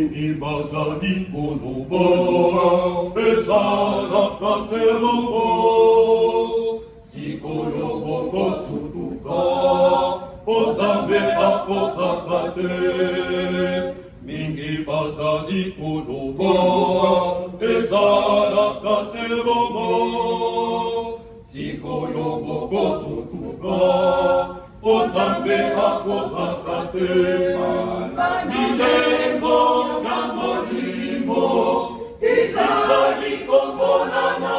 mingi bazali koloba ezalaka se bongo sikoyo bokosutuka po Nzambe akosaka te mingi bazali koloba ezalaka se bongo sikoyo bokosutuka po Nzambe akosaka te bilembo na molimo ezali komonana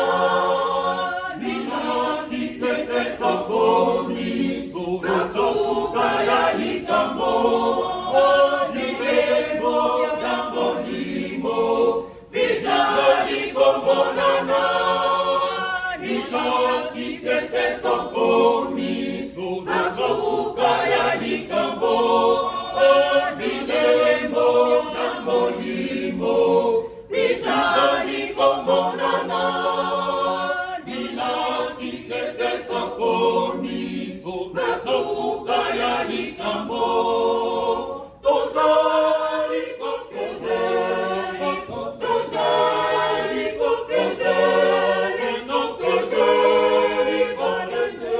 binakisete tokomi na suka ya likambo bilembo na molimo ezali komonana binakisete tokomi na suka ya likambo bilembo na molimo bizali komonana binakisete tokomi na suka ya likambo tozali kokende tozali kokende tozali kokende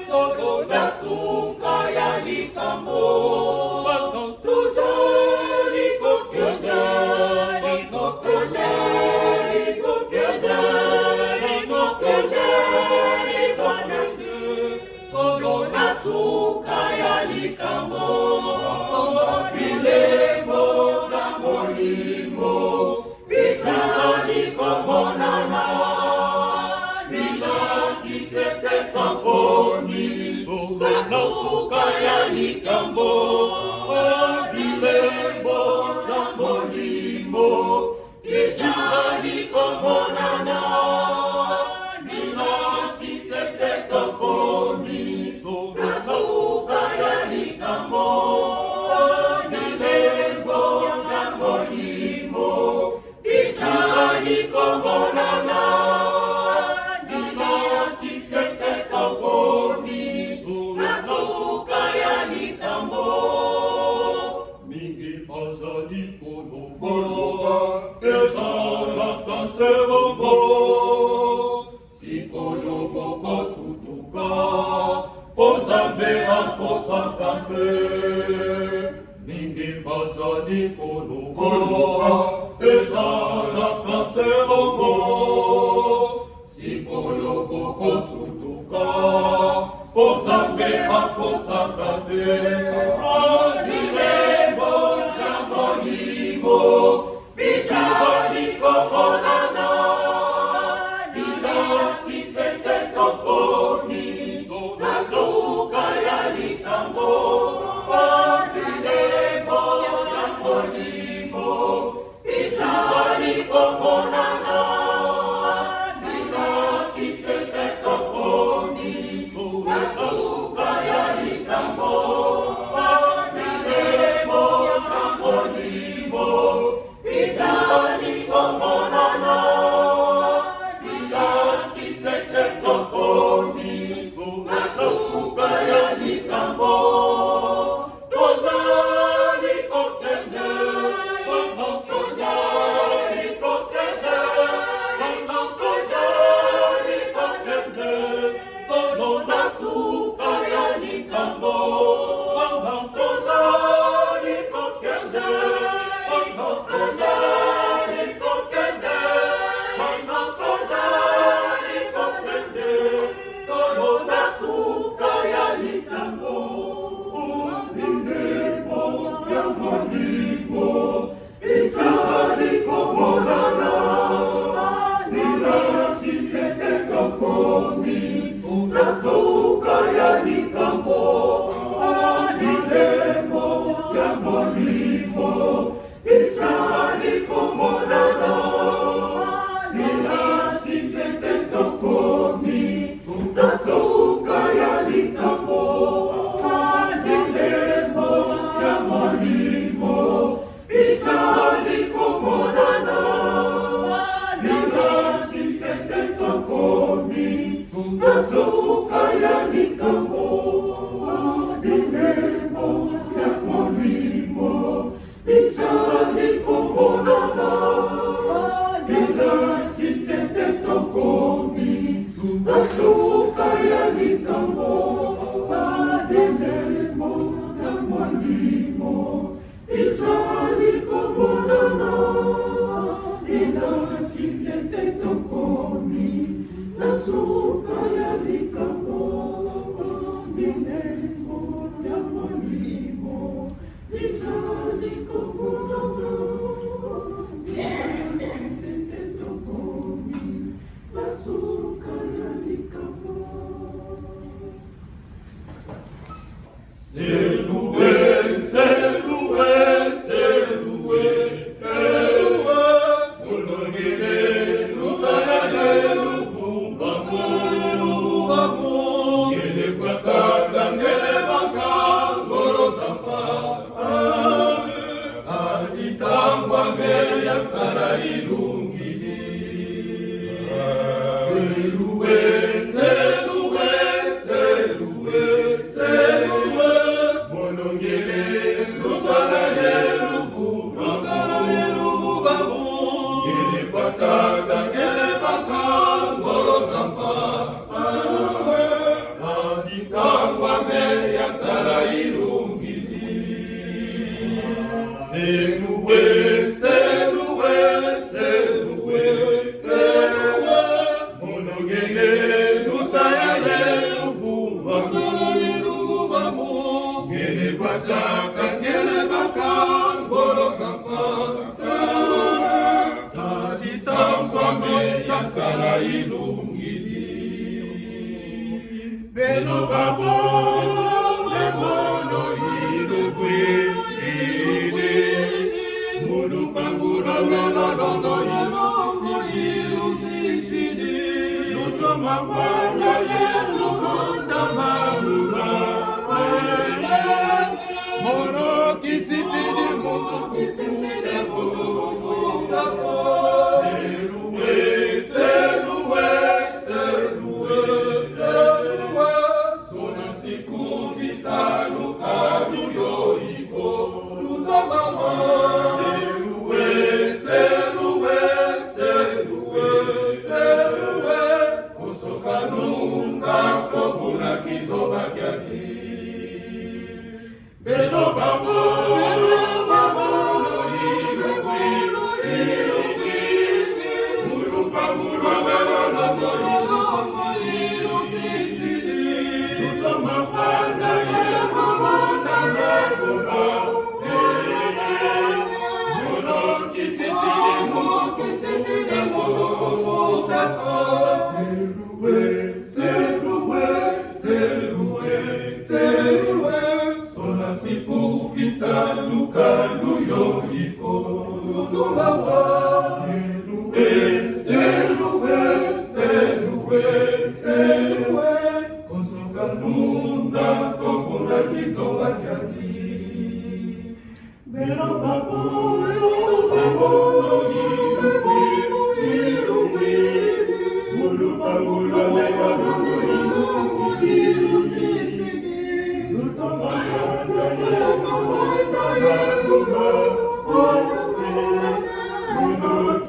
solo na suka ya likambo tozali kokende tozali kokende tozali kokende solo na suka ya likambo bilembo na molimo bizali komonana binakisete tokomi na suka ya likambo bilembo na molimo bizali komonana binakisete tokomi na suka ya likambo bilembo na molimo bizali komonana binakisete tokomi na suka ya likambo mingi bazali koloba ezalaka se bongo sikoyo bokosutuka po Nzambe akosaka te mingi bazali koloba ezalaka se bongo sikoyo bokosutuka po Nzambe akosaka te bilembo na molimo bizali komonana binakisete tokomi na suka ya likambo bilembo na molimo bizali komonana binakisete tokomi na suka ya likambo bilembo na molimo bizali komonana binakisete tokomi na suka ya likambo tozali kokende tozali kokende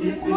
Kisi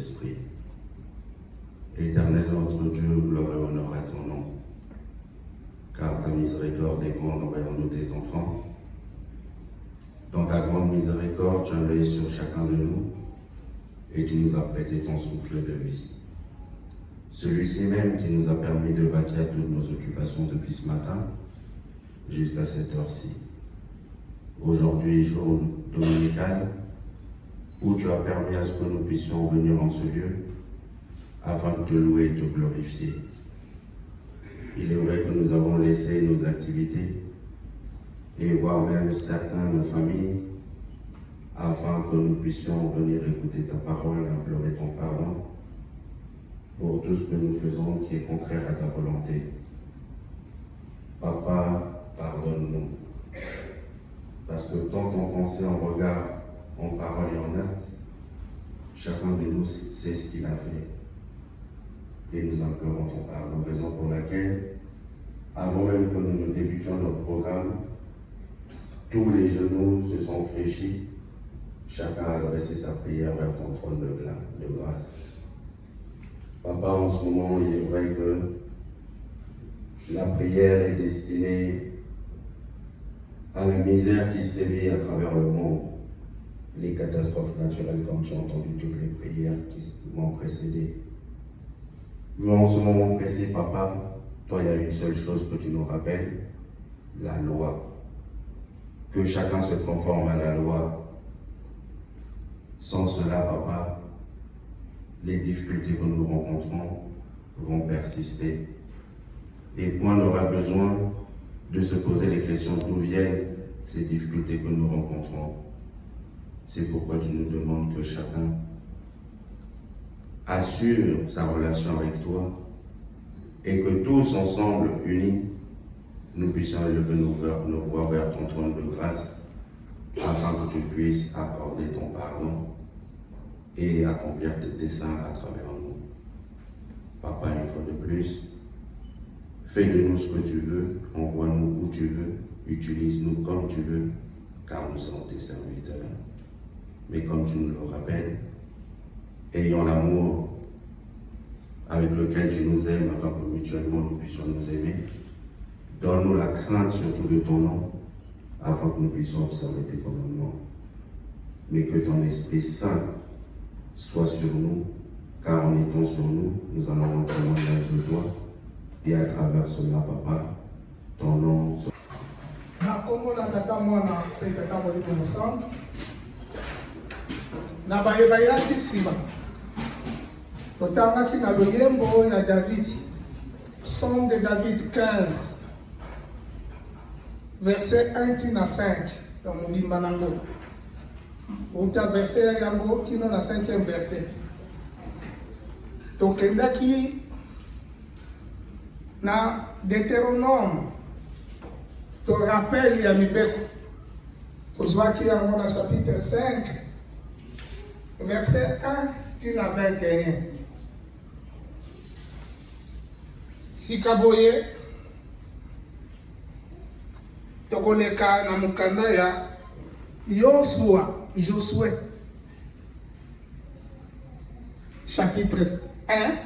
Saint-Esprit. Éternel notre Dieu, gloire et honneur à ton nom, car ta miséricorde est grande envers nous, tes enfants. Dans ta grande miséricorde, tu as veillé sur chacun de nous et tu nous as prêté ton souffle de vie. Celui-ci même qui nous a permis de vaquer à toutes nos occupations depuis ce matin jusqu'à cette heure-ci. Aujourd'hui, jour dominical, où tu as permis à ce que nous puissions venir en ce lieu afin de te louer et te glorifier. Il est vrai que nous avons laissé nos activités et voire même certains, nos familles, afin que nous puissions venir écouter ta parole et implorer ton pardon pour tout ce que nous faisons qui est contraire à ta volonté. Papa, pardonne-nous, parce que tant en pensée, en regard, en parole et en acte, chacun de nous sait ce qu'il a fait. Et nous implorons ton pardon, raison pour laquelle, avant même que nous ne débutions notre programme, tous les genoux se sont fléchis, chacun a adressé sa prière vers ton trône de grâce. Papa, en ce moment, il est vrai que la prière est destinée à la misère qui sévit à travers le monde, les catastrophes naturelles, comme tu as entendu toutes les prières qui m'ont précédé. Mais en ce moment précis, Papa, toi, il y a une seule chose que tu nous rappelles, la loi. Que chacun se conforme à la loi. Sans cela, Papa, les difficultés que nous rencontrons vont persister. Et point n'aura besoin de se poser les questions d'où viennent ces difficultés que nous rencontrons. C'est pourquoi tu nous demandes que chacun assure sa relation avec toi et que tous ensemble, unis, nous puissions élever nos voix vers ton trône de grâce afin que tu puisses accorder ton pardon et accomplir tes desseins à travers nous. Papa, une fois de plus, fais de nous ce que tu veux, envoie-nous où tu veux, utilise-nous comme tu veux, car nous sommes tes serviteurs. Mais comme tu nous le rappelles, ayons l'amour avec lequel tu nous aimes, afin que mutuellement nous puissions nous aimer. Donne-nous la crainte surtout de ton nom, afin que nous puissions observer tes commandements. Mais que ton Esprit Saint soit sur nous, car en étant sur nous, nous allons rendre témoignage de toi. Et à travers cela, Papa, ton nom soit... Na Congo na tata mwana pe tata molimo ensemble. Na bayebaki nsima. Totangaki na loyembo ya David. Psaume de David 15. Verset 1 na 5. Dans mobimba nango. Uta verset yango kino na 5e verset. Tokendaki na Deutéronome. Te rappel ya mibeko. Tozwaki yango na chapitre 5, verset 1 na 21. Sikaboye tokoleka na mukanda ya Josué, chapitre 1,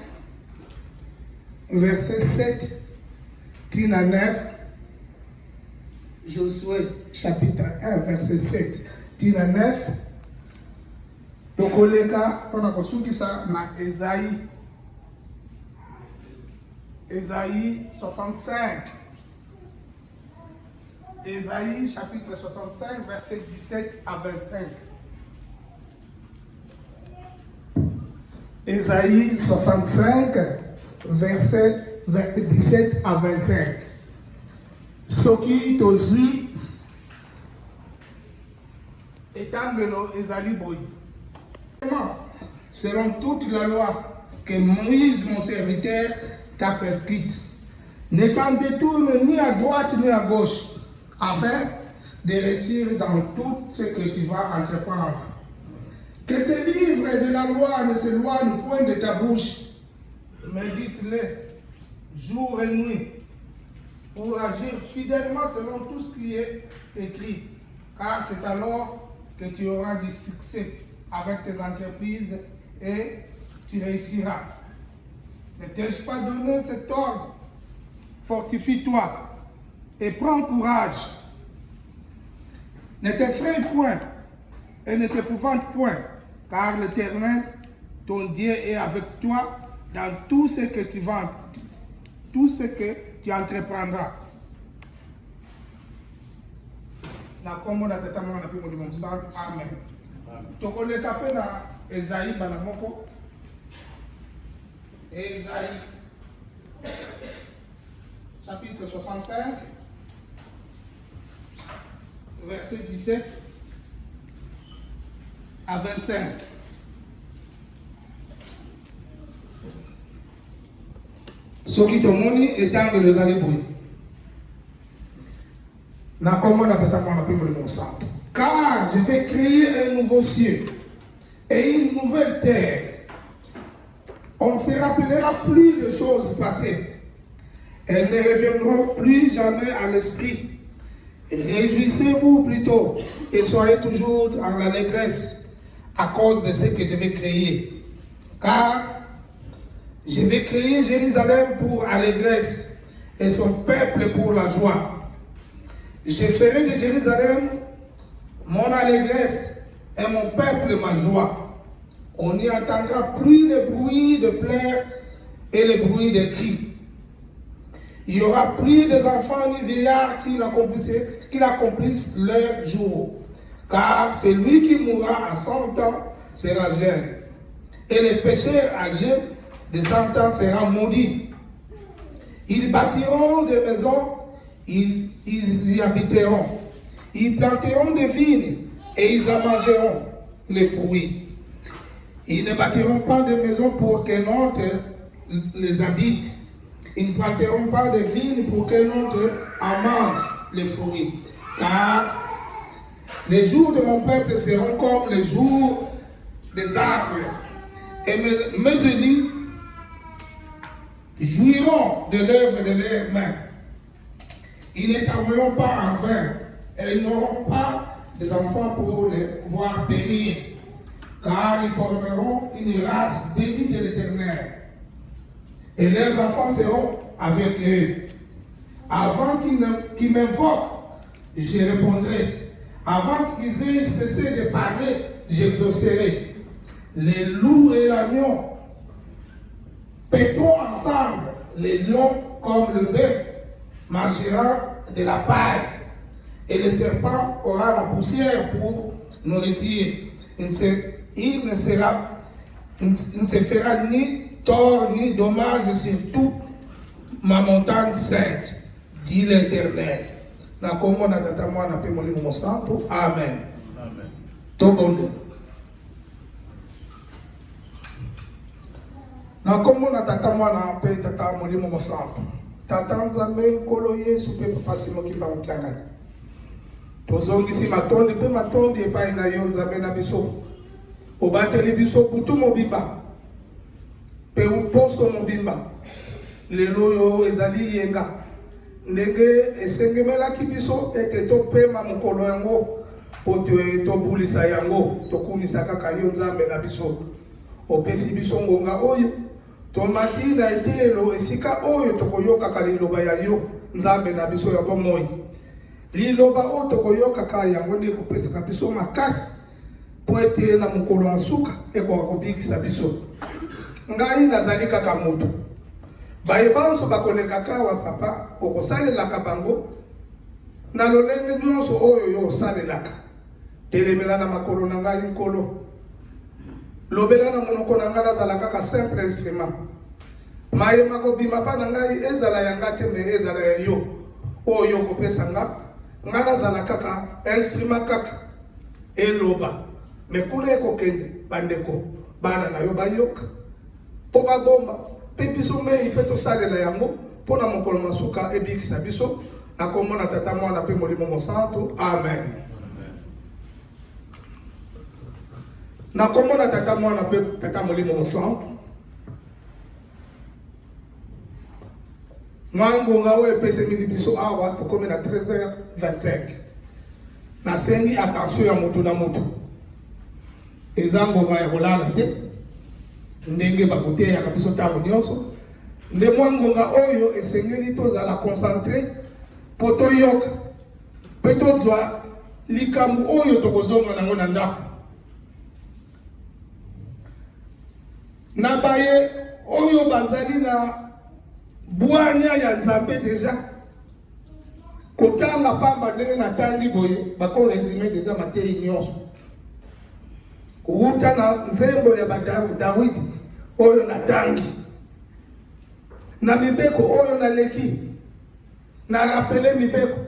verset 7 tina 9. Josué, chapitre 1, verset 7 tina 9. Tokoleka pona kosukisa na Ésaïe 65. Ésaïe chapitre 65, verset 17 à 25. Ésaïe 65, verset 17 à 25. Soki tozui etangelo ezali boyi. Selon toute la loi que Moïse, mon serviteur, t'a prescrite, ne t'en détourne ni à droite ni à gauche, afin de réussir dans tout ce que tu vas entreprendre. Que ce livre de la loi ne s'éloigne point de ta bouche. Médite-le jour et nuit pour agir fidèlement selon tout ce qui est écrit, car c'est alors que tu auras du succès avec tes entreprises et tu réussiras. Ne t'ai-je pas donné cet ordre? Fortifie-toi et prends courage. Ne t'effraie point et ne t'épouvante point, car l'Éternel, ton Dieu, est avec toi dans tout ce que tu vas, tout ce que tu entreprendras. Amen. Tokoleka pe na Esaïe balamoko. Esaïe chapitre 65 verset 17 à 25. Ce qui te moni étant de les aller bouillir. Car je vais créer un nouveau ciel et une nouvelle terre. On ne se rappellera plus de choses passées. Elles ne reviendront plus jamais à l'esprit. Réjouissez-vous plutôt et soyez toujours dans l'allégresse à cause de ce que je vais créer. Car je vais créer Jérusalem pour allégresse et son peuple pour la joie. Je ferai de Jérusalem mon allégresse et mon peuple ma joie. On n'y entendra plus le bruit de pleurs et le bruit de cris. Il n'y aura plus des enfants ni vieillards qui n'accomplissent leur jour. Car celui qui mourra à 100 ans sera jeune. Et le pécheur âgé de 100 ans sera maudit. Ils bâtiront des maisons, ils y habiteront. Ils planteront des vignes et ils en mangeront les fruits. Ils ne bâtiront pas de maisons pour qu'un autre les habite. Ils ne planteront pas de vignes pour qu'un autre en mange les fruits. Car les jours de mon peuple seront comme les jours des arbres. Et mes élus jouiront de l'œuvre de leurs mains. Ils ne travailleront pas en vain. Et ils n'auront pas des enfants pour les voir périr. Car ils formeront une race bénie de l'Éternel. Et leurs enfants seront avec eux. Avant qu'ils m'invoquent, je répondrai. Avant qu'ils aient cessé de parler, j'exaucerai. Les loups et l'agneau paîtront ensemble. Les lions comme le bœuf mangeront de la paille. Et le serpent aura la poussière pour nourriture. Il ne se fera ni tort ni dommage sur toute ma montagne sainte, dit l'Éternel. Amen. Amen. Tobonde. Nakomona tata mwana pe tata molimo mosanto. Tata nzambe kolo Yesu pe papa simo kimbango kyanga. Tozongisi matondi pe matondi epai na yo nzambe na biso. Obateli biso butu mobimba. Pe uposo mobimba. Lelo yo ezali yenga. Ndenge esengemelaki biso ete topema mokolo yango po tobulisa yango tokumisa kaka yo nzambe na biso. Opesi biso ngonga oyo tomati na etelo esika oyo tokoyoka liloba ya yo nzambe na biso ya bomoi. Liloba oyo tokoyoka yango nde kopesa biso makasi po ete na mokolo asuka ekoka kobikisa biso. Ngai nazali kaka moto. Bayebanso bakolekaka wa papa okosalelaka bango na lolenge nyonso oyo yo osalelaka. Telemela na makolo na ngai nkolo. Lobela na monoko na ngai nazala kaka simple instrument. Mayema kobima pa na ngai ezala yanga te me ezala ya yo oyo kopesa nga. Nga nazala kaka instrument kaka eloba. Me kuna ekokende bandeko bana na yo bayoka. Po babomba pe biso mei pe tosalela yango po na mokolo masuka ebikisa biso na kombo na tata mwana pe molimo mosanto. Amen. Na kombo na tata mwana pe tata molimo mosanto. Mwangonga oyo epese mini biso awa tokome na 13h25. Nasengi attention ya moto na moto. Eza ngonga ya kolala te. ndenge bakoteyaka biso ntango nyonso nde mwa ngonga oyo esengeli tozala concentré po toyoka mpe tozwa likambo oyo tokozonga nango na ndako na baye oyo bazali na bwanya ya Nzambe deja kotanga pamba ndenge natandi boye bakoresume deja Mateyi nyonso kuuta na nzembo ya Dawidi oyo natangi na mibeko oyo naleki na rapele mibeko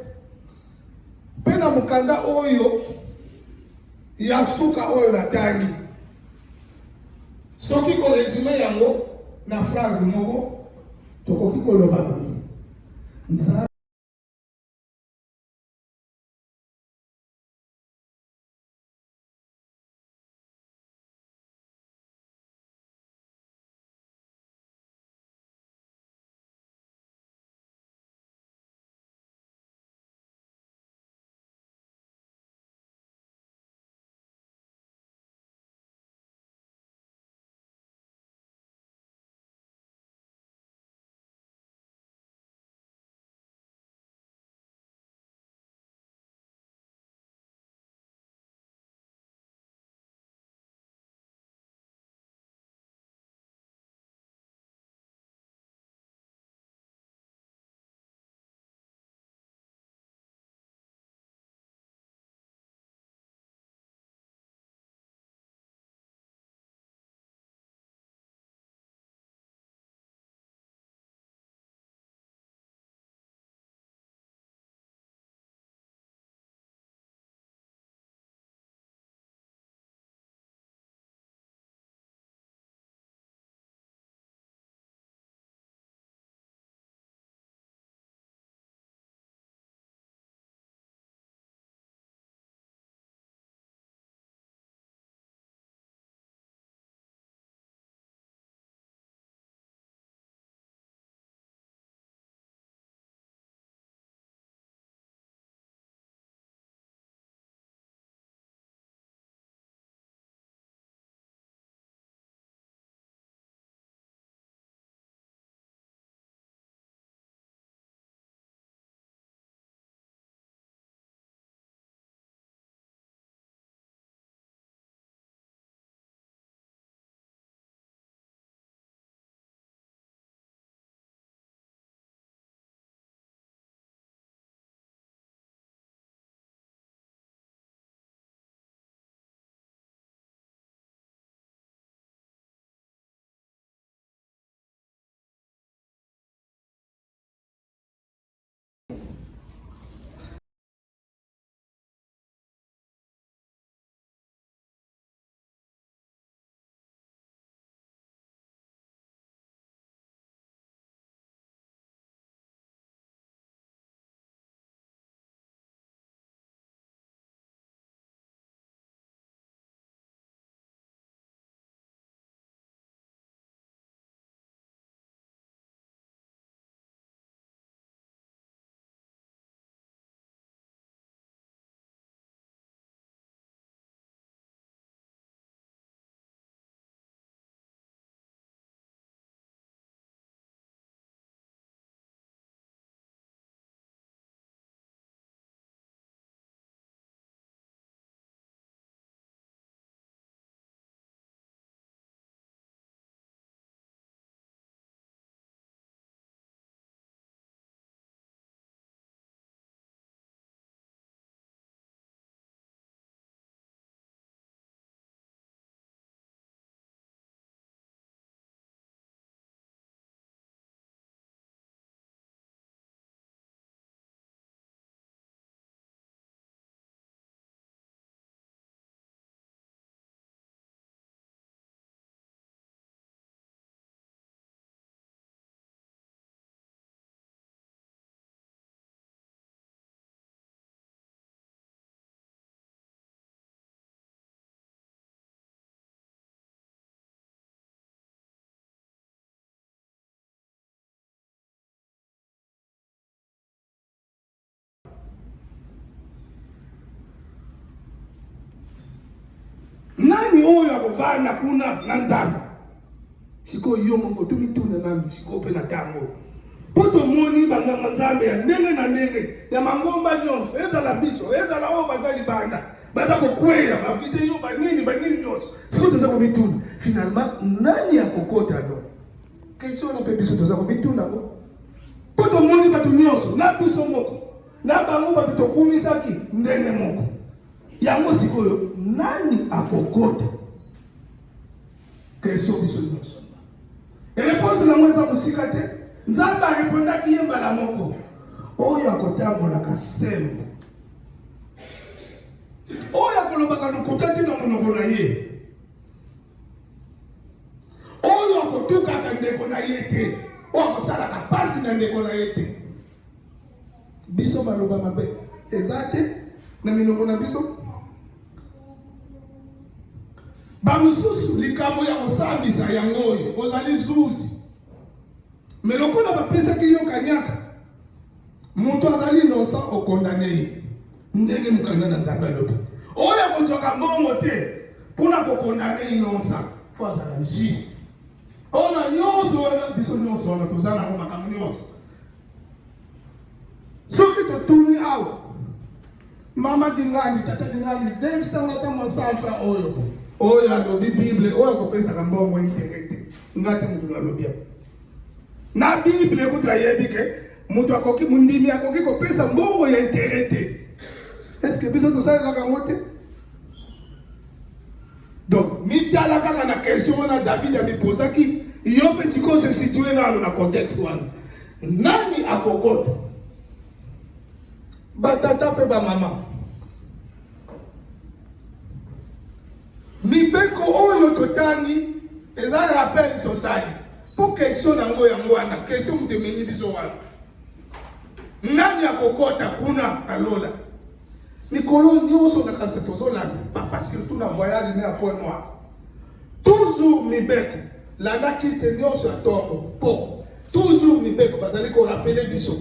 mpe na mokanda oyo ya suka oyo natangi soki koresume yango na phrase moko tokoki koloba Nzambe nani oyo akovanda kuna na Nzambe siko yo moko tumituna na siko pe na tango poto moni banganga nzambe ya ndenge na ndenge ya mangomba nyonso ezala biso ezala o bazali banda baza kokweya bavide yo banini nyonso siko toza komituna finalement nani akokota do question na pe biso toza komituna ngo poto moni bato nyonso na biso moko na bango bato tokumisaki ndenge moko yango sikoyo nani akokota question biso nyonso réponse na mweza musika te nzambe arepondaki ye mbala moko oyo akotambolaka sembo oyo akolobaka lokuta te na monoko na ye oyo akotukaka ndeko na ye te oyo akosalaka pasi na ndeko na ye te biso maloba mabe eza te na minoko na biso bamususu likambo ya kosambisa yango oyo ozali zuzi me lokola bapesaki yo kanyaka moto azali innocent okondane ye ndenge mokanda na nzambe alobi oyo akozwaka mbongo te mpona kokondane innocent fo azala juste ona nyonso wana biso nyonso wana toza nango makambo nyonso soki totuni awa mama dingani tata dingani devsangata mosalfa oyo oyo alobi bible oyo akopesaka mbongo interete ngati mutu alobi na bible kutu ayebi ke mutu akoki mundimi akoki kopesa mbongo ya interete eske biso tosalelaka ngo te donc mitala kaka na question wana David amipozaki yo mpe sikoyo se situe nano na contexte wana nani akokota batata mpe bamama mibeko oyo totangi eza rappel tosali po question nango yango wana question mutemeni biso wana nani akokota kuna na lola mikolo nyonso na kanisa tozolanda papa surtout na voyage ne ya point noir toujours mibeko landaki te nyonso ya ntongo po toujours mibeko bazali korapele biso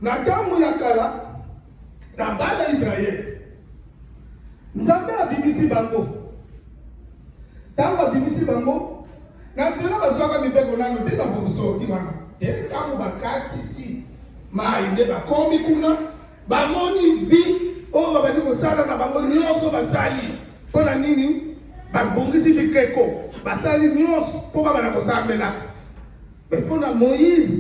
na ntango ya kala na bana Israel nzambe abimisi bango ntango abimisi bango na nzela bazwaka mibeko nano te na bokosorti wana te ntango bakatisi mai nde bakomi kuna bamoni vi oyo babandi kosala na bango nyonso basali mpo na nini babongisi bikeko basali nyonso mpo babana kosambela me mpo na Moïse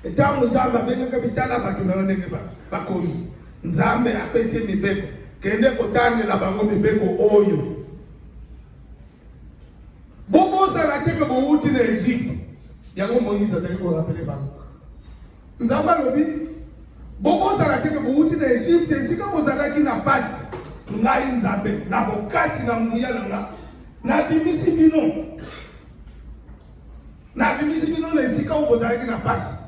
ntango nzambe abengaka bitala bato na yo ndenge bakomi nzambe apesi mibeko kende kotandela bango mibeko oyo bokosala te ke bowuti na Egypte yango Moïse azali korapele bango nzambe alobi bokosala te ke bowuti na Egypte esika bozalaki na pasi ngai nzambe na bokasi na nguya na nga nabimisi bino na esika oyo bozalaki na pasi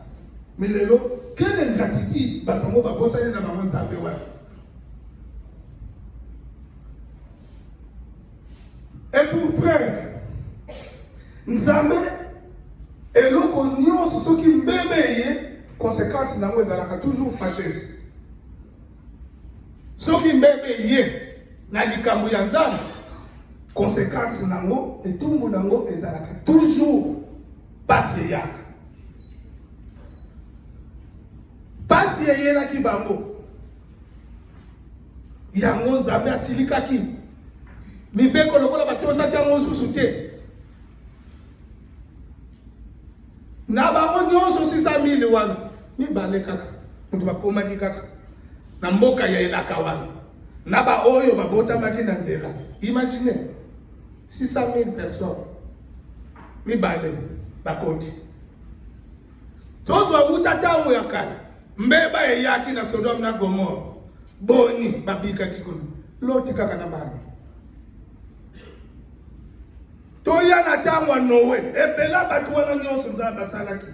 mais lelo quelle ingratitude batongo bakosali na bango nzambe wana et pour preuve nzambe eloko nyonso soki mbebe ye conséquence nango ezalaka toujours fâcheuse soki mbebe ye na likambo ya nzambe conséquence nango etumbu nango ezalaka toujours pasi eyaka pasi eyelaki bango yango nzambe asilikaki mibeko lokola batosaki yango susu te na bango nyonso 600,000 wana mibale kaka mutu bakomaki kaka na mboka ya elaka wana na ba oyo babotamaki na nzela imagine 600,000 personnes mibale bakoti toto abuta tango ya kala mbeba eyaki na Sodome na Gomora boni babikaki kuna loti kaka na bana toya na tango Noe ebela batu wana nyonso nzambe asalaki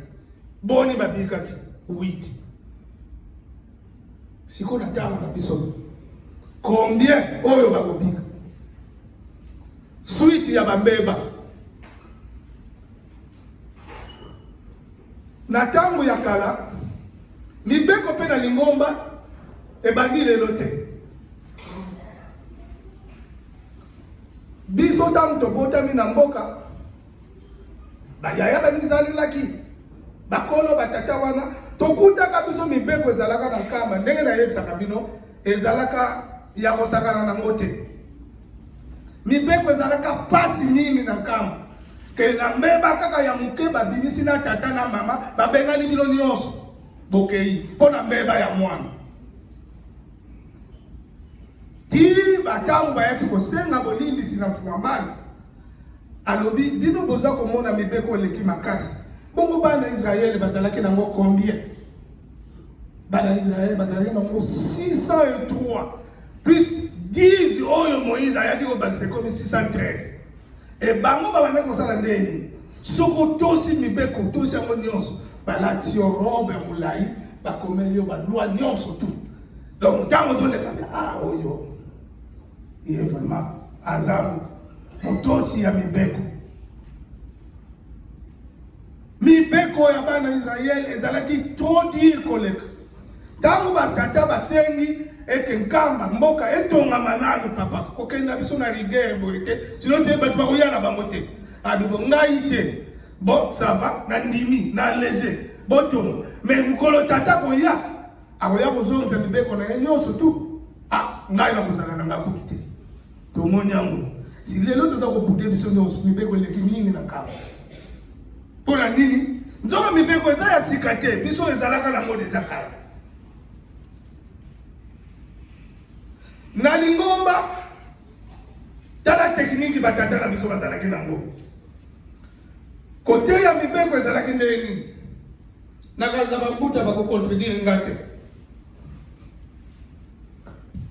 boni babikaki 8 siko na tango na biso combien oyo bakobika suite ya bambeba na tango ya kala mibeko pe na lingomba ebandi lelo te biso ntango tobotami na mboka bayaya banizalelaki bakolo batata wana tokutaka biso mibeko ezalaka na nkamba ndenge nayebisaka bino ezalaka ya kosakana nango te mibeko ezalaka pasi mingi na nkamba ke na mbeba kaka ya moke babimisi na tata na mama babengani bino nyonso bokei mpo na mbeba ya mwana ti batango bayaki kosenga bolimbisi na mfuma mbanza alobi bino boza komona mibeko eleki makasi bongo bana Israël bazalaki nango combien bana Israël bazalaki nango 603 plus 10 oyo Moïse ayaki kobakisa komi 613 e bango babanda kosala ndeni soko tosi mibeko tosi yango nyonso balati yo robe ya molai bakomeli yo balwa nyonso tu donc ntango ozoleka oyo ye vraiment azamu motosi ya mibeko mibeko ya bana Israël ezalaki trop dire koleka ntango batata basengi eke nkamba mboka etongama nanu papa kokenda biso na rigueur boye te sino te bato bakoya na bango te abibo ngai te bon ça va na ndimi na léger botonga mais mokolo tata koya akoya kozongisa mibeko na ye nyonso tu ngai na kozala na ngai kutu te tomoni yango si lelo toza kobude biso nyonso mibeko eleki mingi na nkamba mpo na nini nzoko mibeko eza ya sika te biso ezalaka nango deja kala na lingomba tala tekniki batata na biso bazalaki nango kote ya mibeko ezalaki ndenge nini nakanza bambuta bakocontredire nga te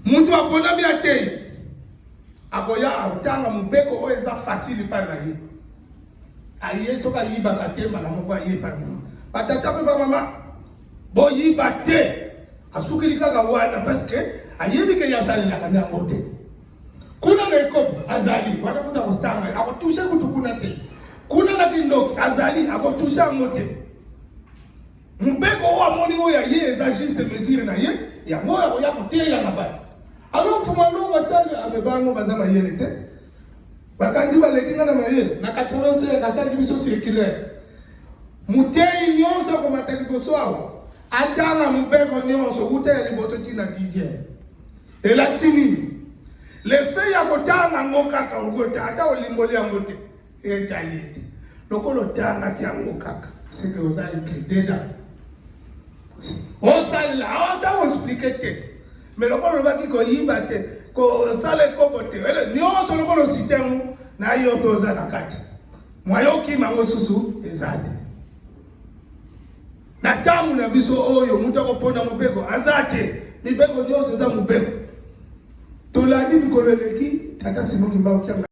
mutu aponami atei akoya atanga mobeko oyo eza facile mpa na ye aye soki ayibaka te mbala moko ayepa mima batata mpe bamama boyiba te asukili kaka wana parceke ayebi ke yasalelaka nde yango te kuna na ekope azali wana kuta kostanga akotushe kutu kuna te kuna na kindoki azali akotushe yango te mobeko oyo amoni oyo aye eza juste mesure na ye yango oyo akoya koteya na bato alo mfuma longo atali amebango baza mayele te bakanzi baleki nga na mayele na 85 asali biso circulaire mutei nyonso akomata liboso awa atanga mobeko nyonso uta ya liboso ntina 10e elakisi nini lefe ya kotanga yango kaka okota ata olimboli yango te etali ete lokolo otangaki yango kaka seke oza includé da osalela ata koexplike te mais lokolo olobaki koyiba te kosala ekoko te nyonso lokolo osite yango na yo mpe oza na kati mwaye okima yango susu eza te na ntango na biso oyo mutu akopona mobeko aza te mibeko nyonso eza mobeko tolandi mikolo eleki tata Simoki Mbaokianga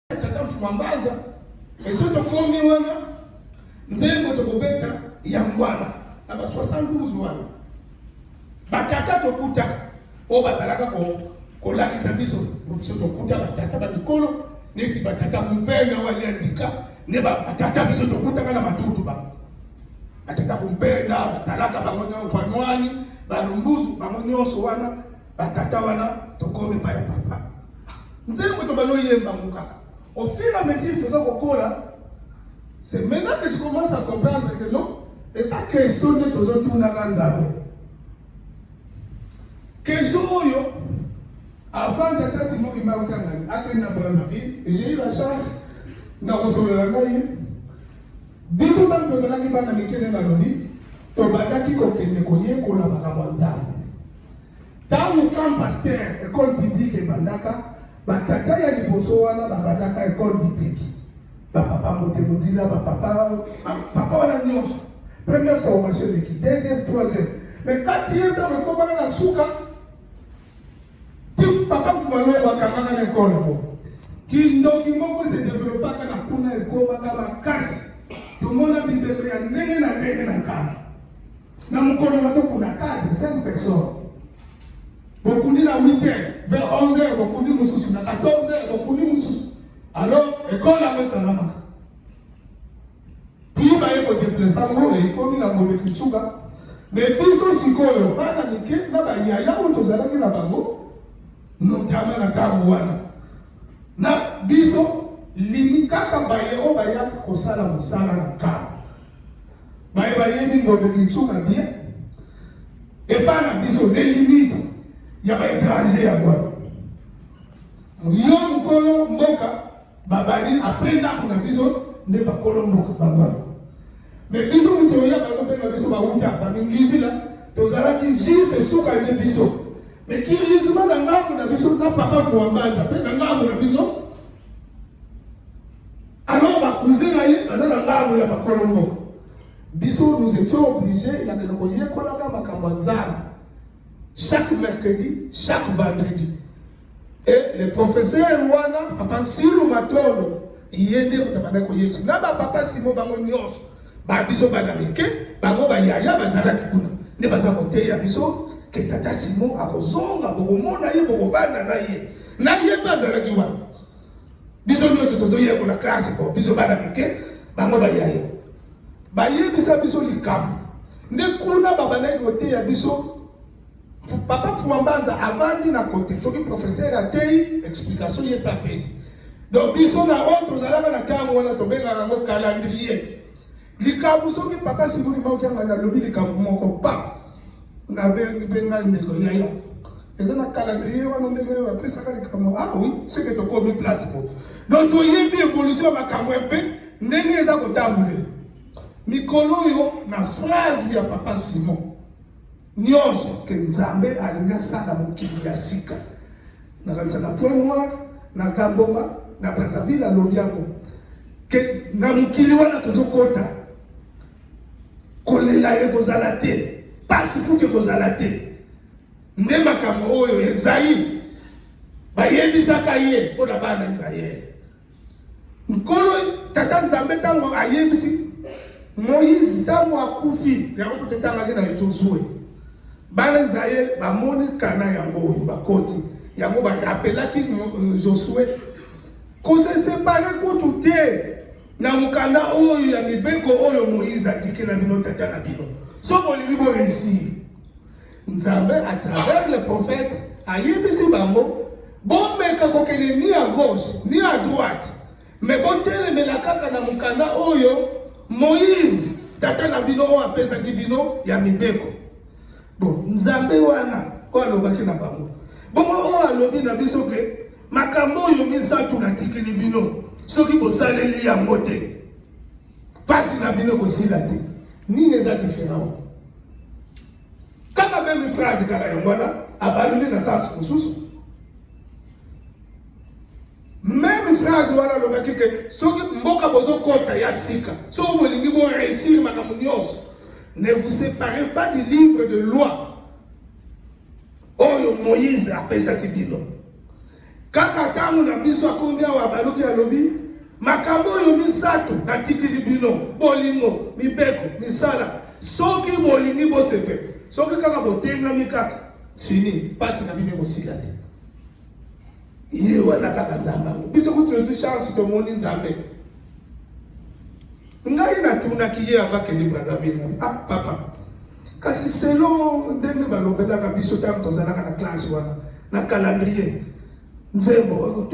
tata mfumambanza esoto komi wana nzengo tokobeta ya mwana na ba 72 wana batata tokutaka o bazalaka kolakisa biso biso tokuta batata bamikolo neti batata kumpenda waliandika ne batata biso tokutaka na matutu bango batata kumpenda bazalaka bango nkwanwani balumbuzu bango nyonso wana batata wana tokomi pa ya papa nzengo tobanoyemba mukaka. Au fur et à mesure que c'est maintenant que je commence à comprendre que non, c'est la question de tous les tours question avant d'être Simon qui m'a Brazzaville, j'ai eu la chance de recevoir la maille. Biso dans tous les qui vont dans la loni, tobanda qui kokende koye kola makamwanzango. Dans le camp pasteur, école biblique et bandaka. Batata ya liboso wana babandaka école biblique. Papa Motemodila, papa wana nyonso. Première formation d'équipe, deuxième, troisième. Mais quatrième temps, on commence à la souka. Papa Moumano wakanga na école mo. Kindoki moko se développa kana kuna ekoma kama kasi. Tumona bibebe ya ndenge na kama. Na mkono wazo kuna 4-5 personnes. Beaucoup dit la 8h, vers 11h, beaucoup dit Moussous, à 14h, beaucoup dit Moussous. Alors, école avec un homme. Si vous avez des déplacements, et comme il a mon écriture, mais biso sikolo, pas d'amiquer, n'a pas yaya, ou tous allez na bango, notamment na tarouana. Na biso, limikaka baye, o baya, kosala mosala na ka. Baye, ni mon écriture bien, et pas na biso, les limites. Il y a des étrangers à moi. Yon kolo mboka babani après na kuna biso ne ba kolo mboka bangwa. Mais biso mutoya ba ko na biso ba uta ba mingizi la tozala ki jise suka ne biso. Mais qui risma na ngamu na biso na papa fuambaza pe na ngamu na biso. Alors ba cousin na ye azala ngamu ya ba kolo mboka. Biso nous étions obligés il y a de koye kola ka makambo nzana. Chaque mercredi, chaque vendredi. Et le professeur Wana, papa Silou Matolo, il est né pour te dire que papa Simon Bango Nyos, Babiso Banamike, Bango Bayaya, Bazala Kikuna. Ne pas à côté, Yabiso, que Tata Simon a Kozonga, Bogomon, Naye, Bogovana, Naye. Naye, Bazala Kiwan. Biso Nyos, c'est pour la classe, Biso Banamike, Bango Bayaya. Baye, Bisa Biso Likam. Ne Kuna Babana côté, Yabiso. Papa Fouambanza avant de na côté, ce que le professeur a dit, explication il est pas payé. Donc biso na autre zalaka na tango wana tobenga na calendrier. Likabu so que papa Simoni Mauka na lobi likabu moko pa. Na benga ndeko yaya. Et dans le calendrier wana ndeko après ça likabu. Ah oui, c'est que to komi place pour. Donc to yebi évolution makambo pe ndenge za ko tambule. Mikolo yo na phrase ya papa Simon. Nyonso ke Nzambe alinga sala mokili ya sika. Na kanisa na Point Noir, na Gamboma, na Brazzaville, na Lobiango. Ke na mokili wana tozokota. Kolela ye kozala te. Pasi kuke kozala te. Nde makambo oyo Ezaïe. Bayebisaka ye mpona bana Israel. Nkolo tata Nzambe tango ayebisi Moïse tango akufi. Yango kutetanga na Josué. Bana Israël ba moni kana yango ba koti yango ba rappelaki Josué ko se séparer ko tuté na mukanda oyo ya mibeko oyo Moïse atiki na bino tata na bino so bolingi bo réussir Nzambe à travers le prophète ayebisi bango bon meka ko kene ni à gauche ni à droite mais bon telemela kaka na mukanda oyo Moïse tata na bino o apesa ki bino ya mibeko. Bon, Nzambe wana ko alobaki na bango. Bon, o alobi na biso ke makambo yo misatu na tikili bino. Soki bosaleli ya mote. Pasi na bino kosila te. Ni neza différent. Kaka même phrase kaka yango wana abaluli na sens kususu. Même phrase wana alobaki ke soki mboka bozo kota ya sika. So bolingi bo réussir makambo nyonso. Ne vous séparez pas du livre de loi. Oh, Moïse a fait ça qui dit non. kaka tango na biso akomi awa baluki alobi makambo oyo misato natikili bino bolingo mibeko misala soki bolingi bosepe soki kaka botengami kaka fini pasi na bino bosila te ye wana kaka nzambe biso kutu chance tomoni nzambe ngai natunaki ye avakende Brazzaville papa kasi selon ndenge balobelaka biso ntango tozalaka na classe wana na calendrier nzembo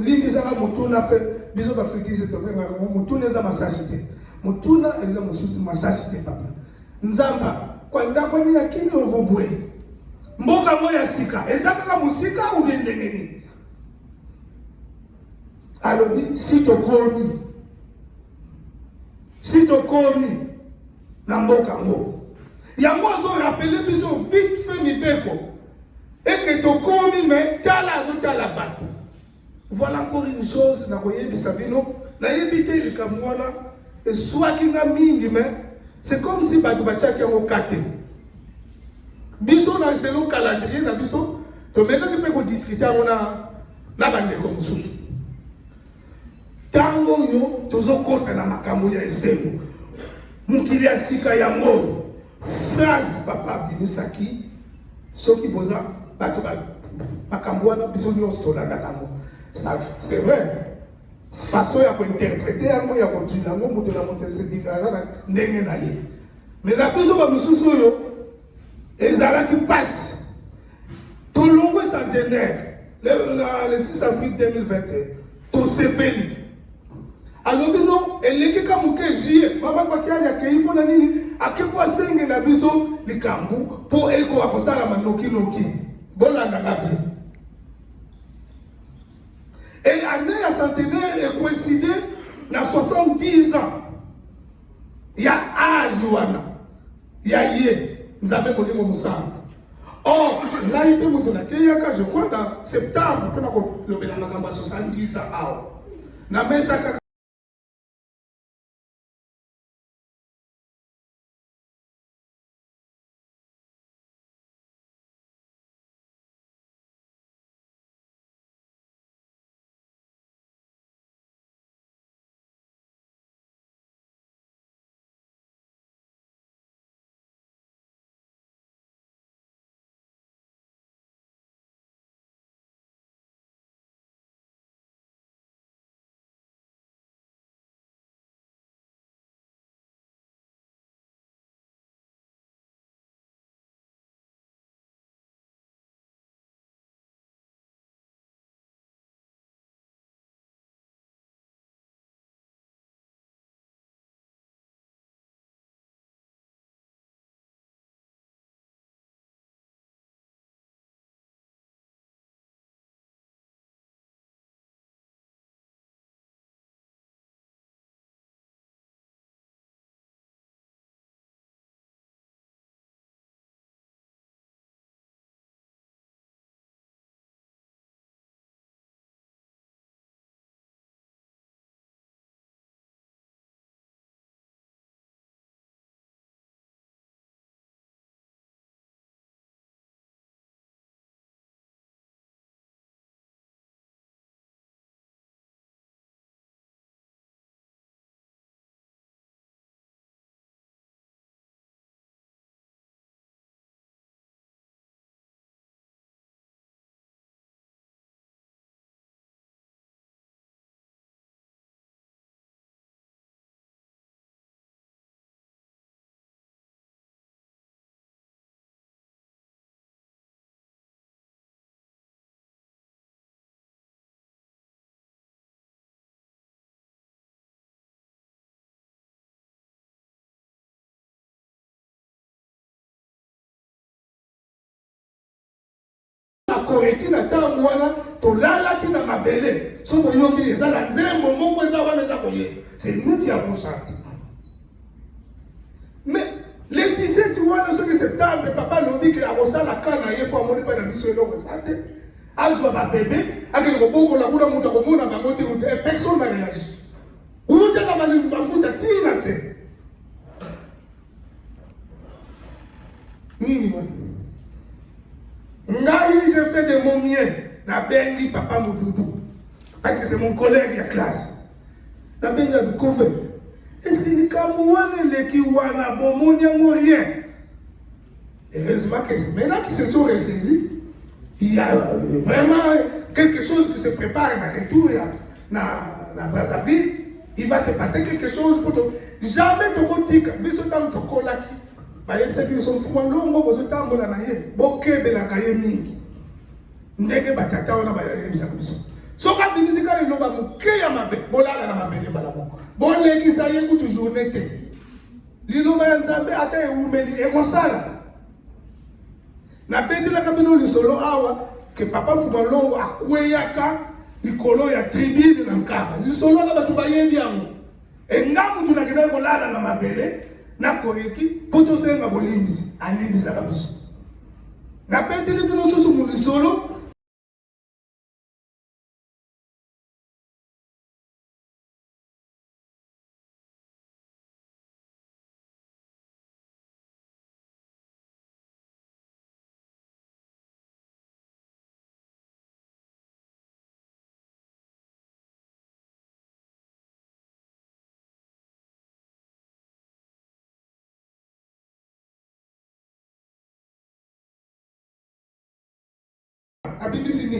limbisaka motuna mpe biso bafritise tobengaka motuna eza masasi te motuna eza masasi te papa nzamba kwa ndako ni yakini ovobwe mboka ngo ya sika eza kaka mosika ube ndenge nini alobi si tokomi na mboka ngo yango azorapele biso vite fait mibeko eke tokomi me tala azotala bato. Voilà encore une chose na koyebisa bino nayebi te likambo wana eswaki nga mingi me c'est comme si bato batiaki yango kate biso na selon calendrier na biso tomekaki mpe kodiscute yango na bandeko mosusu ntango oyo tozokota na makambo ya esengo mokili ya sika yango phrase papa abimisaki soki boza bato makambo wana biso nyonso tolandaka yango c'est vrai façon ya kointerpréter yango ya kotwila yango moto na moto se différent na ndenge na ye mais na biso bamisusu oyo ezalaki pasi tolongwe centenaire le 6 avril 2021 tosepeli alobi no eleki ka moke jie mama kwakiani akei mpona nini ake po asenge na biso likambo mpo ekoka kosalama noki bolandanga bien et l'année à centenaire est coïncidé na 70 ans ya âge wana ya ye nzambe molimo musanga or ngai mpe moto nakeyaka je crois dans septembre mpona kolobela makambo ya 70 ans awa na mesa kaka koreki na ntango wana tolalaki na mabele so boyoki eza na nzembo moko eza wana eza koyeba c'est nous qui avons chanté mais le 17 wana soki septembre papa lobi ke akosala ka na ye po amoni mpe na biso eloko eza te azwa babebe akende kobokola kuna moto akomona bango te kutu personne na réagi uta na balingi bambuta tina se nini wana ngai je fais de mon mieux na bengi papa Moudoudou. Parce que c'est mon collègue de classe. Na bengi Abikofe. Est-ce que les Camerounais, les Kiwana, bon, mon rien? Heureusement que maintenant qu'ils se sont ressaisis, il y a vraiment quelque chose qui se prépare dans le retour dans Brazzaville. Il va se passer quelque chose pour toi. Jamais tu côté, biso tam to kolaki. Ba yebisa ki so mfuma longo bozo tambola na ye. Bokebela kaye mingi. Ndenge batata wana ba yebisa biso. Soka binisika le loba muke ya mabe. Bolala na mabele malamo. Bolekisa ye kutu journée te. Liloba ya Nzambe ata eumeli ekosala. Na beti la kabino lisolo awa ke papa mfuma longo akweyaka likolo ya tribune na nkama. Lisolo na batu bayebi yango. Engamu tunakenda kolala na mabele na koreki poto senga bolimbisi alimbisa kabisa. Na beti libino susu mu lisolo abibisi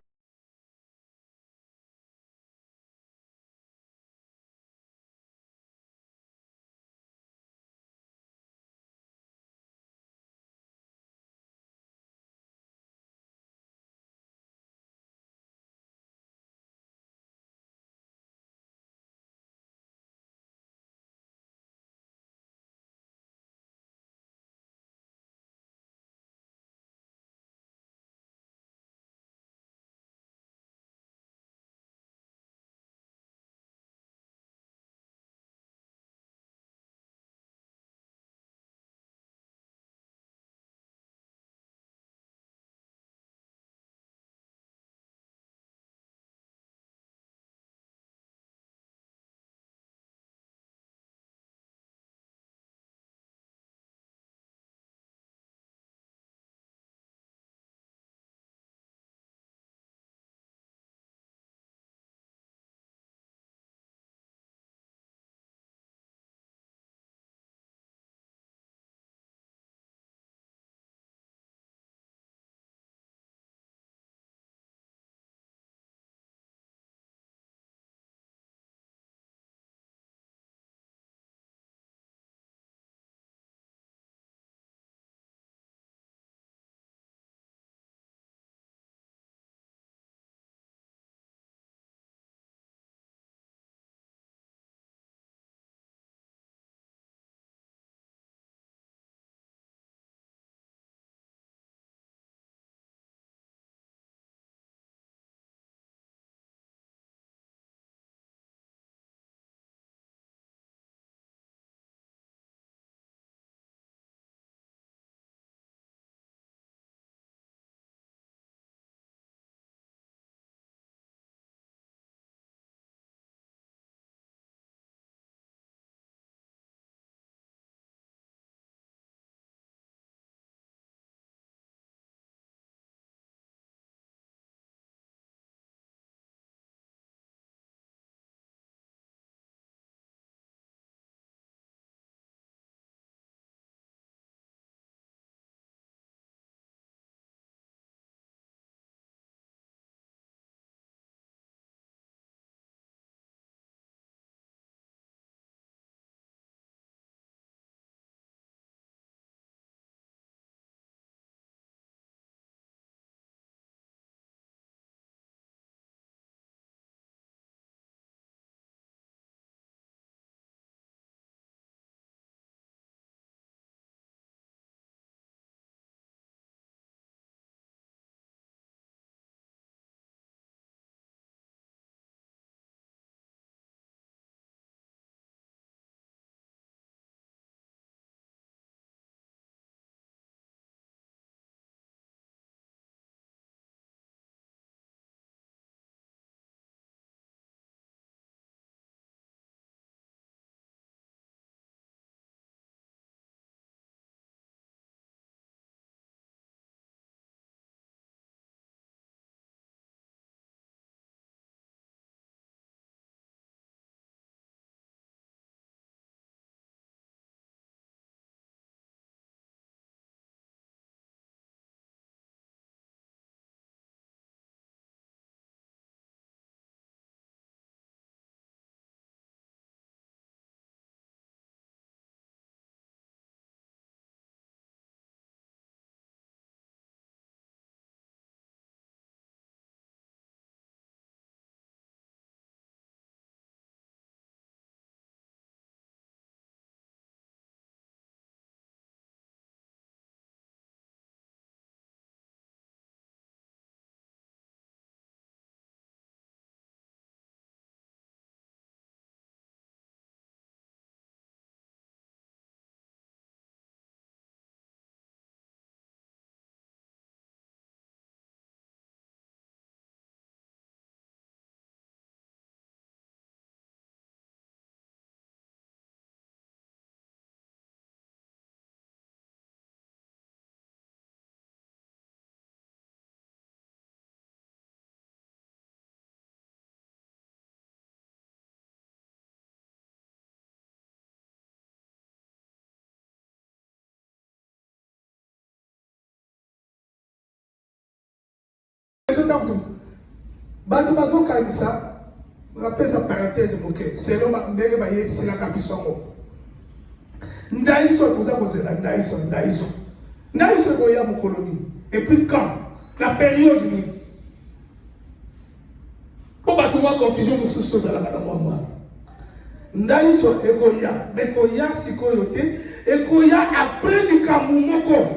bato bazokanisa napesa parenthèse moke selo ndenge bayebiselaka biso yango ndaiso toza kozela ndaiso ekoya mokolo nini epuis quand na période nini po bato mwa confusion mosusu tozalaka na mwa ndaiso ekoya sikoyo te ekoya apres likambo moko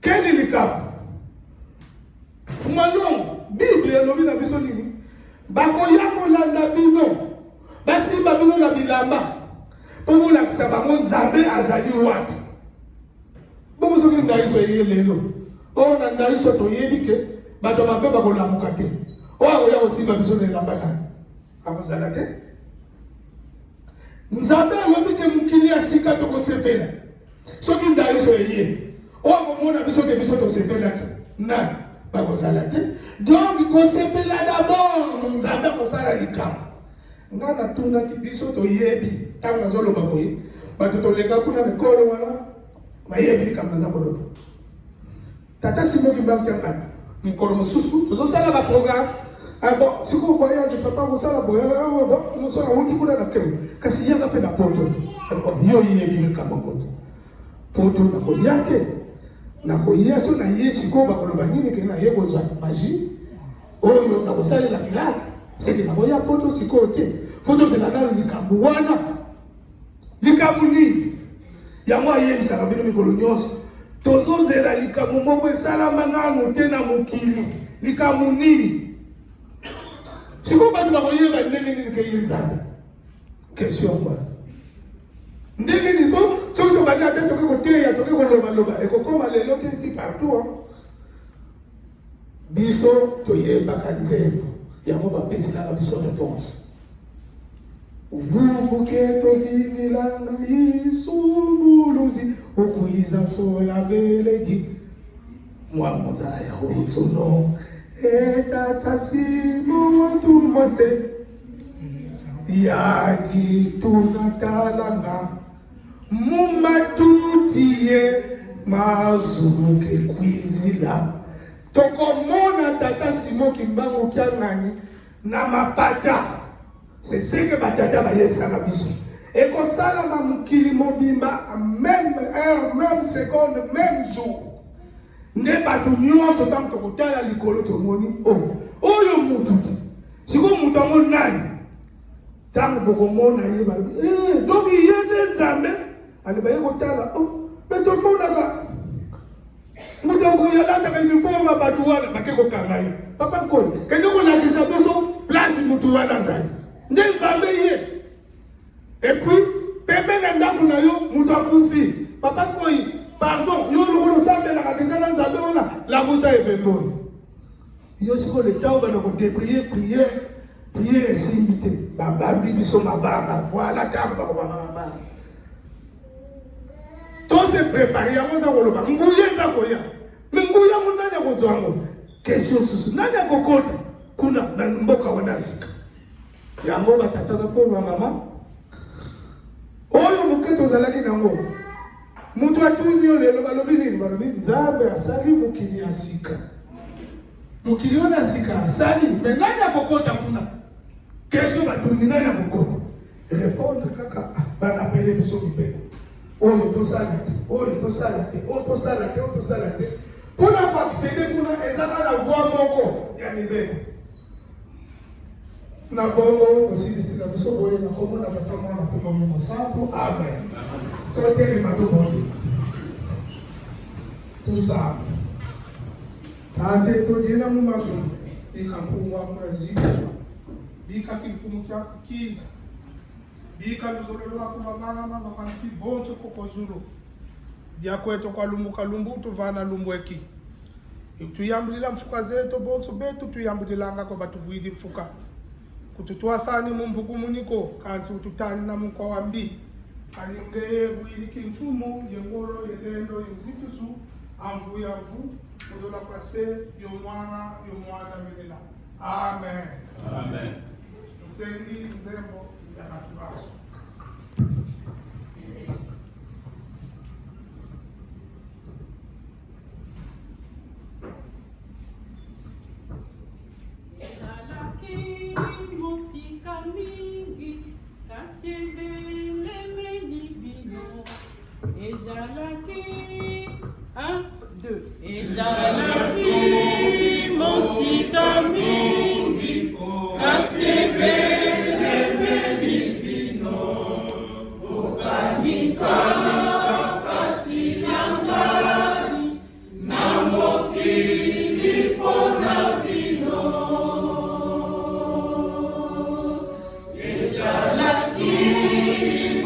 keni likambo fumalongo bible elobi na biso nini bakoya kolanda bino basimba bino na bilamba mpo bolakisa bango nzambe azali wapi bongo soki ndaiso eye lelo oyo na ndaiso toyebi ke bato mabe bakolamuka te oyo akoya kosimba biso na elamba nani akozala te nzambe alobi ke mokili ya sika tokosepela soki ndaiso eye oyo akomona biso ke biso tosepelaki nani bakozala te donc kosepela d'abord nzambe akosala likambo nga natunaki biso toyebi ntango nazoloba boye bato tolenga kuna mikolo wana bayebi likambo naza koloba tata simoki mbakiangana mikolo mosusu tozosala baprogramme bon siko voyage papa kosala boye mosala wuti kuna na kemo kasi yanga mpe na poto yo yebi likambo moto poto nakoya te nakoya so na ye sikoyo bakoloba nini ke na ye kozwa magie oyo nakosalela miracle seke nakoya poto sikoyo te fo tozela nano likambo wana likambo nini yango ayebisaka bino mikolo nyonso tozozela likambo moko esalama nano te na mokili likambo nini sikoyo bato bakoyeba ndenge nini ke ye nzambe question wana ndenge nini to soki tobanda te toke koteya toke kolobaloba ekokoma lelo te ti partout biso toyembaka nzembo yango bapesilaka biso réponse vuvuke tovinilanga isuvuluzi okuiza sola veledi mwamonzaya olusono etatasimo tumose yani tunatalanga mumatutiye mazuluke kwizila tokomona tata simo kimbangu kiangani na mapata c'est ce que batata bayebisaka biso ekosalama mokili mobimba même heure même seconde même jour nde bato nyonso ntango tokotala likolo tomoni oyo mutu te sikoyo mutu yango nani ntango bokomona ye balobi donc ye nde nzambe ale baye kotala me tomonaka mutu akoyalataka uniforme ya bato wana bake kokanga ye papa nkoi kende kolakisa biso place mutu wana azali nde nzambe ye epuis pembe na ndako na yo mutu akufi papa nkoi pardon yo lokolo osambelaka deja na nzambe wana lamusa ebembe oyo yo sikoyo leta oyo bana kodeprie priere esimbi te babambi biso mabanga voila ntango bakobanga mabanga tose prépare yango eza koloba nguya eza koya me nguya ngo nani akozwa yango question susu nani akokota kuna na mboka wana sika yango batataka mpe bamama oyo moke tozalaki nango mutu atuni yo lelo balobi nini balobi nzambe asali mokili ya sika mokili wana ya sika asali me nani akokota kuna question batuni nani akokota répondre kaka banapele biso mibeko oyo tosala te oyo tosala te oyo tosala te oyo tosala te mpona koaccede kuna ezaka na voi moko ya mibeko na bongo tosilisila biso boye na komona tata mwana mpe momi mosantu amen totelema tobonde tosala tate todiena mu mazulu ikampungambo ya zizwa bikaki mfumu kiza bika luzolo lwako bamama bakanisi bonso kokozulu diakweto kwa lumbuka lumbutu vana lumbweki tuyambulila mfuka zetu bonso betu tuyambulilanga kwa batuvuidi mfuka kututwasani mumbuku muniko kanti ututani na mukwa wambi kanyongeye vuiliki mfumu yengolo yelendo yezitusu amvu ya mvu uzola kwa se yomwana velela amen Amen. Tusengi nzembo ya katubaso Un, deux. Et Jalaki, mon sitamini, Kasebele Melibino, Okanisa, Pasilangani, Namokili Ponabino. Et Jalaki,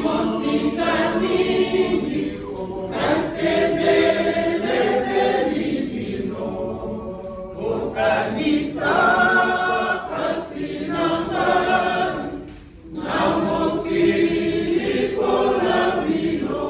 mon sitamini, Kasebele Melibino, Okanisa, Pasilangani, Namokili Ponabino.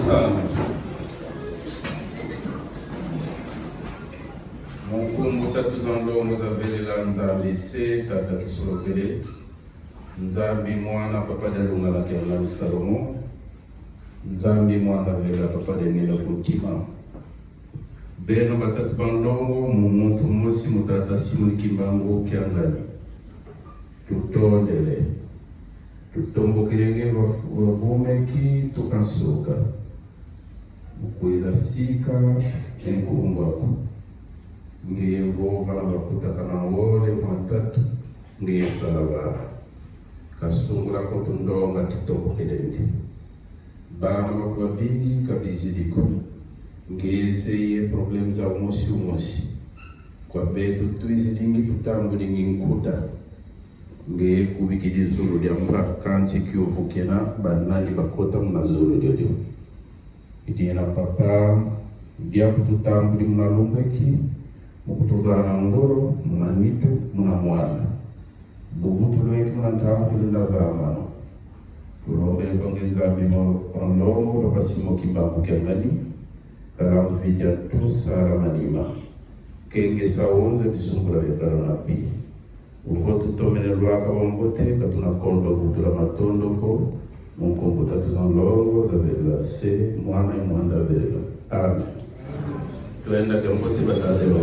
Sana Mungu tatu za ndongo za vele la Nzambi se tata kisolokele Nzambi mwana papa de lunga la kela Salomo Nzambi mwana vela papa de nila kutima beno batatu bandongo mumuntu mosi mutata simu kimbango kiangani tutondele tutombo kirenge wavumeki tukansoka kuiza sika enkurumbako ngeye vova na bakutaka na ngole mwantatu ngeye kalabara kasungula koto ndonga tutombo kirenge bana bakuwa vingi kabiziliko ngezeye problem za umosi kwa betu tuizilingi tutambu lingi nkuta ngeye kubikidi zulu lya mbra kansi kiovukena banali bakota muna zulu lyo Idina papa dia kututambuli muna lumbeki mukutuvana ngoro muna nitu muna mwana bubutu lwetu muna ntamu ndavamano kulombe konge Nzambi ondongo babasimo kimbangu kyangani kala mvija tusala manima kenge saonze bisungula byakala napi uvo tutomene lwaka wambote katuna kondo vutura matondo ko Mungu tatu za ndongo za vela se mwana mwanda vela. Amen. Tuenda kwa mbote batade wa